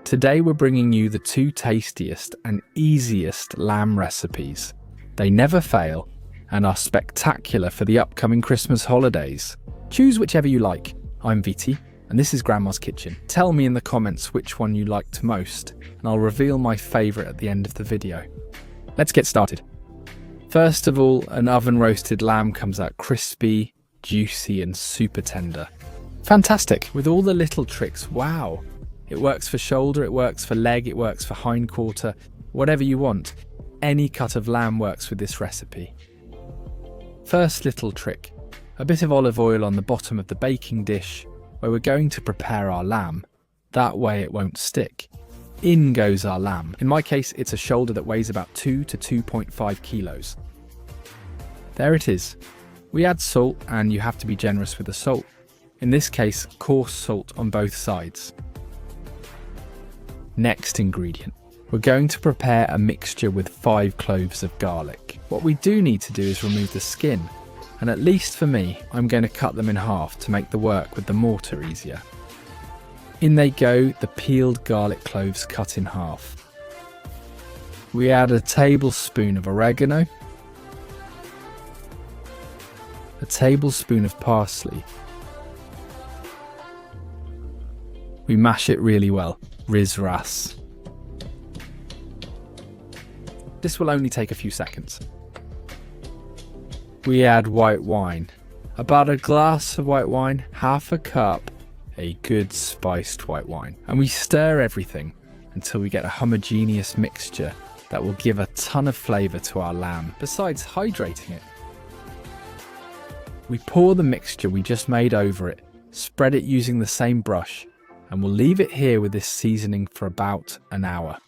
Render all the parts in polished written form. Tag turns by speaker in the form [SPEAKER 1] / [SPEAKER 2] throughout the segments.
[SPEAKER 1] Today we're bringing you the two tastiest and easiest lamb recipes. They never fail and are spectacular for the upcoming Christmas holidays. Choose whichever you like. I'm Viti, and this is Grandma's Kitchen. Tell me in the comments which one you liked most, and I'll reveal my favourite at the end of the video. Let's get started. First of all, an oven roasted lamb comes out crispy, juicy and super tender. Fantastic, with all the little tricks, wow. It works for shoulder, it works for leg, it works for hindquarter, whatever you want. Any cut of lamb works with this recipe. First little trick, a bit of olive oil on the bottom of the baking dish where we're going to prepare our lamb. That way it won't stick. In goes our lamb. In my case, it's a shoulder that weighs about 2 to 2.5 kilos. There it is. We add salt, and you have to be generous with the salt. In this case, coarse salt on both sides. Next ingredient. We're going to prepare a mixture with 5 cloves of garlic. What we do need to do is remove the skin, and at least for me, I'm going to cut them in half to make the work with the mortar easier. In they go, the peeled garlic cloves cut in half. We add a tablespoon of oregano, a tablespoon of parsley. We mash it really well, riz-ras. This will only take a few seconds. We add white wine, about a glass of white wine, half a cup, a good spiced white wine. And we stir everything until we get a homogeneous mixture that will give a ton of flavour to our lamb, besides hydrating it. We pour the mixture we just made over it, spread it using the same brush, and we'll leave it here with this seasoning for about an hour.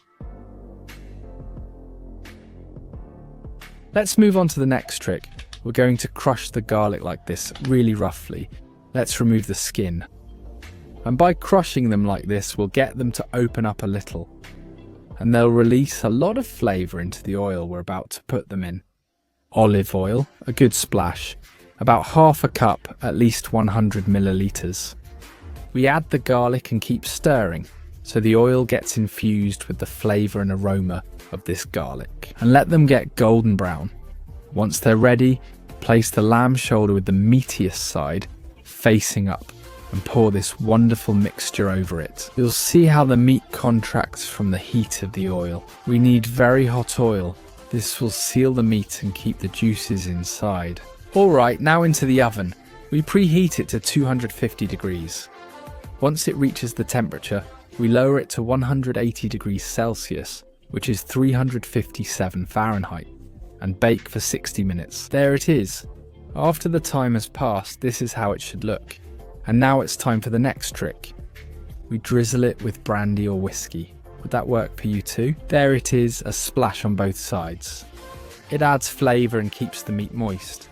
[SPEAKER 1] Let's move on to the next trick. We're going to crush the garlic like this, really roughly. Let's remove the skin. And by crushing them like this, we'll get them to open up a little. And they'll release a lot of flavour into the oil we're about to put them in. Olive oil, a good splash. About half a cup, at least 100 millilitres. We add the garlic and keep stirring, so the oil gets infused with the flavour and aroma of this garlic. And let them get golden brown. Once they're ready, place the lamb shoulder with the meatiest side facing up and pour this wonderful mixture over it. You'll see how the meat contracts from the heat of the oil. We need very hot oil. This will seal the meat and keep the juices inside. Alright, now into the oven. We preheat it to 250 degrees. Once it reaches the temperature, we lower it to 180 degrees Celsius, which is 357 Fahrenheit, and bake for 60 minutes. There it is. After the time has passed, this is how it should look. And now it's time for the next trick. We drizzle it with brandy or whiskey. Would that work for you too? There it is, a splash on both sides. It adds flavour and keeps the meat moist.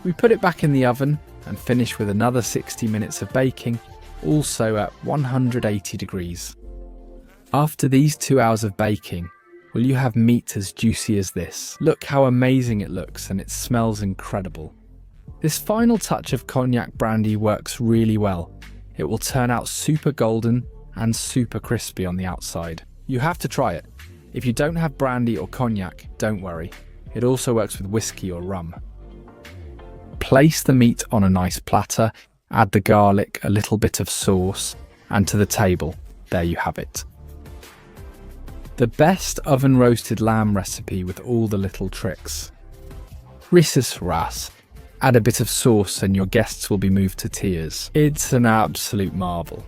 [SPEAKER 1] We put it back in the oven and finish with another 60 minutes of baking, also at 180 degrees. After these 2 hours of baking, will you have meat as juicy as this? Look how amazing it looks, and it smells incredible. This final touch of cognac brandy works really well. It will turn out super golden and super crispy on the outside. You have to try it. If you don't have brandy or cognac, don't worry. It also works with whiskey or rum. Place the meat on a nice platter, add the garlic, a little bit of sauce, and to the table. There you have it. The best oven roasted lamb recipe with all the little tricks. Riz-ras. Add a bit of sauce and your guests will be moved to tears. It's an absolute marvel.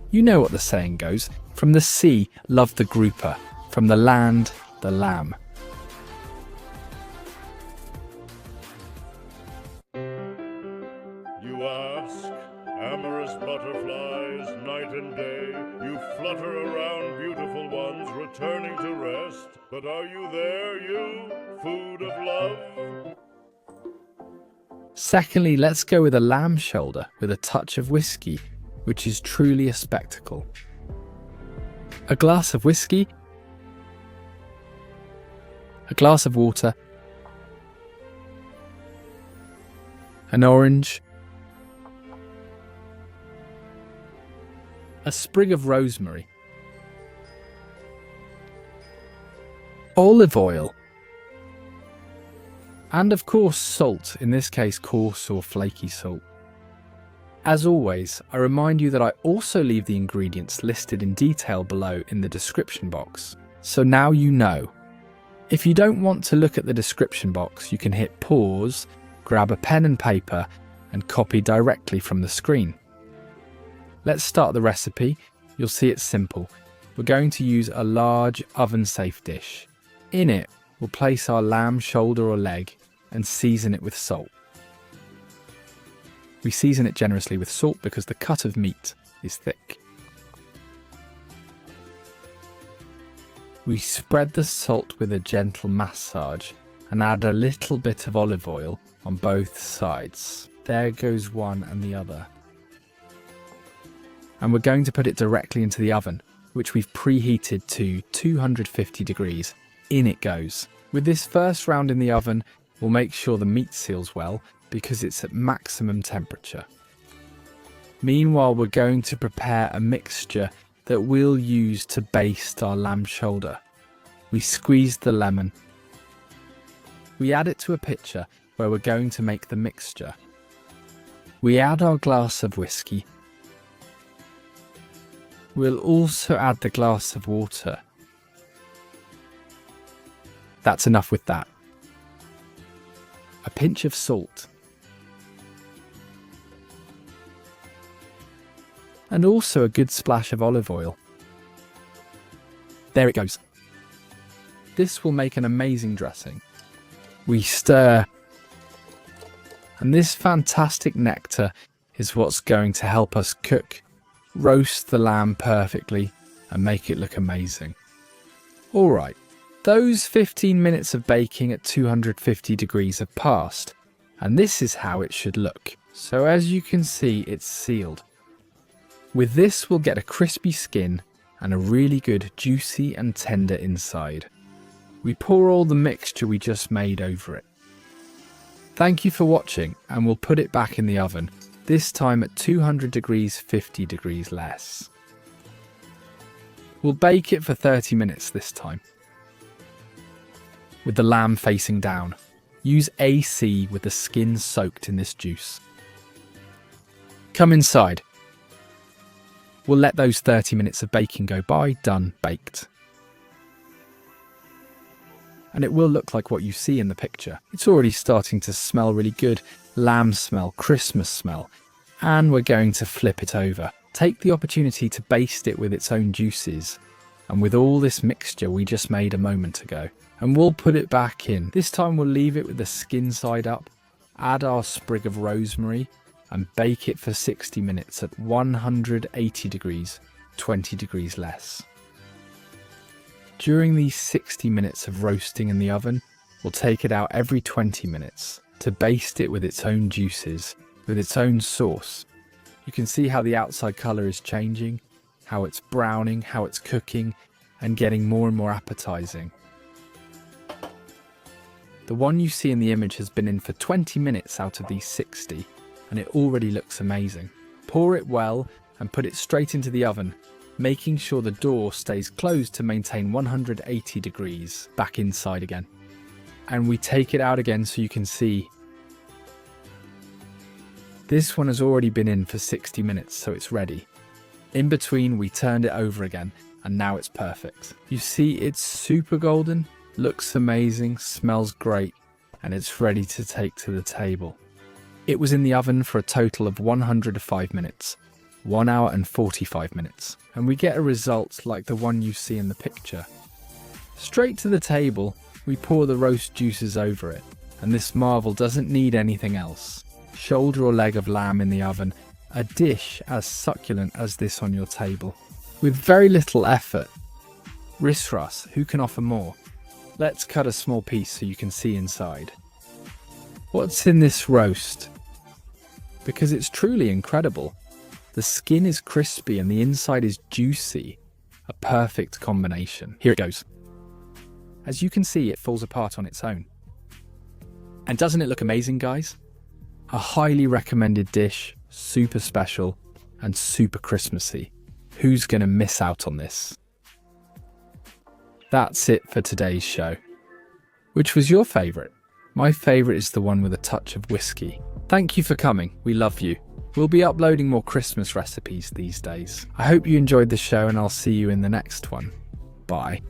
[SPEAKER 1] You know what the saying goes, from the sea, love the grouper, from the land, the lamb.
[SPEAKER 2] You ask, amorous butterflies, night and day, you flutter around beautiful ones returning to rest. But are you there, you food of love?
[SPEAKER 1] Secondly, let's go with a lamb shoulder with a touch of whiskey, which is truly a spectacle. A glass of whiskey, a glass of water, an orange, a sprig of rosemary, olive oil, and of course salt, in this case coarse or flaky salt. As always, I remind you that I also leave the ingredients listed in detail below in the description box, so now you know. If you don't want to look at the description box, you can hit pause, grab a pen and paper, and copy directly from the screen. Let's start the recipe. You'll see it's simple. We're going to use a large oven-safe dish. In it, we'll place our lamb shoulder or leg and season it with salt. We season it generously with salt because the cut of meat is thick. We spread the salt with a gentle massage and add a little bit of olive oil on both sides. There goes one and the other. And we're going to put it directly into the oven, which we've preheated to 250 degrees. In it goes. With this first round in the oven, we'll make sure the meat seals well because it's at maximum temperature. Meanwhile, we're going to prepare a mixture that we'll use to baste our lamb shoulder. We squeeze the lemon. We add it to a pitcher where we're going to make the mixture. We add our glass of whiskey. We'll also add the glass of water. That's enough with that. A pinch of salt. And also a good splash of olive oil. There it goes. This will make an amazing dressing. We stir. And this fantastic nectar is what's going to help us roast the lamb perfectly and make it look amazing. Alright, those 15 minutes of baking at 250 degrees have passed, and this is how it should look. So as you can see, it's sealed. With this, we'll get a crispy skin and a really good juicy and tender inside. We pour all the mixture we just made over it. Thank you for watching, and we'll put it back in the oven, this time at 200 degrees 50 degrees less. We'll bake it for 30 minutes this time. With the lamb facing down, use AC with the skin soaked in this juice. Come inside. We'll let those 30 minutes of baking go by, done, baked. And it will look like what you see in the picture. It's already starting to smell really good. Lamb smell, Christmas smell. And we're going to flip it over. Take the opportunity to baste it with its own juices. And with all this mixture we just made a moment ago. And we'll put it back in. This time we'll leave it with the skin side up. Add our sprig of rosemary. And bake it for 60 minutes at 180 degrees, 20 degrees less. During these 60 minutes of roasting in the oven, we'll take it out every 20 minutes to baste it with its own juices, with its own sauce. You can see how the outside colour is changing, how it's browning, how it's cooking, and getting more and more appetising. The one you see in the image has been in for 20 minutes out of these 60. And it already looks amazing. Pour it well and put it straight into the oven, making sure the door stays closed to maintain 180 degrees back inside again. And we take it out again so you can see. This one has already been in for 60 minutes, so it's ready. In between, we turned it over again, and now it's perfect. You see, it's super golden, looks amazing, smells great, and it's ready to take to the table. It was in the oven for a total of 105 minutes, 1 hour and 45 minutes, and we get a result like the one you see in the picture. Straight to the table, we pour the roast juices over it, and this marvel doesn't need anything else. Shoulder or leg of lamb in the oven, a dish as succulent as this on your table. With very little effort. Risras, who can offer more? Let's cut a small piece so you can see inside. What's in this roast? Because it's truly incredible. The skin is crispy and the inside is juicy. A perfect combination. Here it goes. As you can see, it falls apart on its own. And doesn't it look amazing, guys? A highly recommended dish, super special, and super Christmassy. Who's going to miss out on this? That's it for today's show. Which was your favourite? My favourite is the one with a touch of whiskey. Thank you for coming. We love you. We'll be uploading more Christmas recipes these days. I hope you enjoyed the show and I'll see you in the next one. Bye.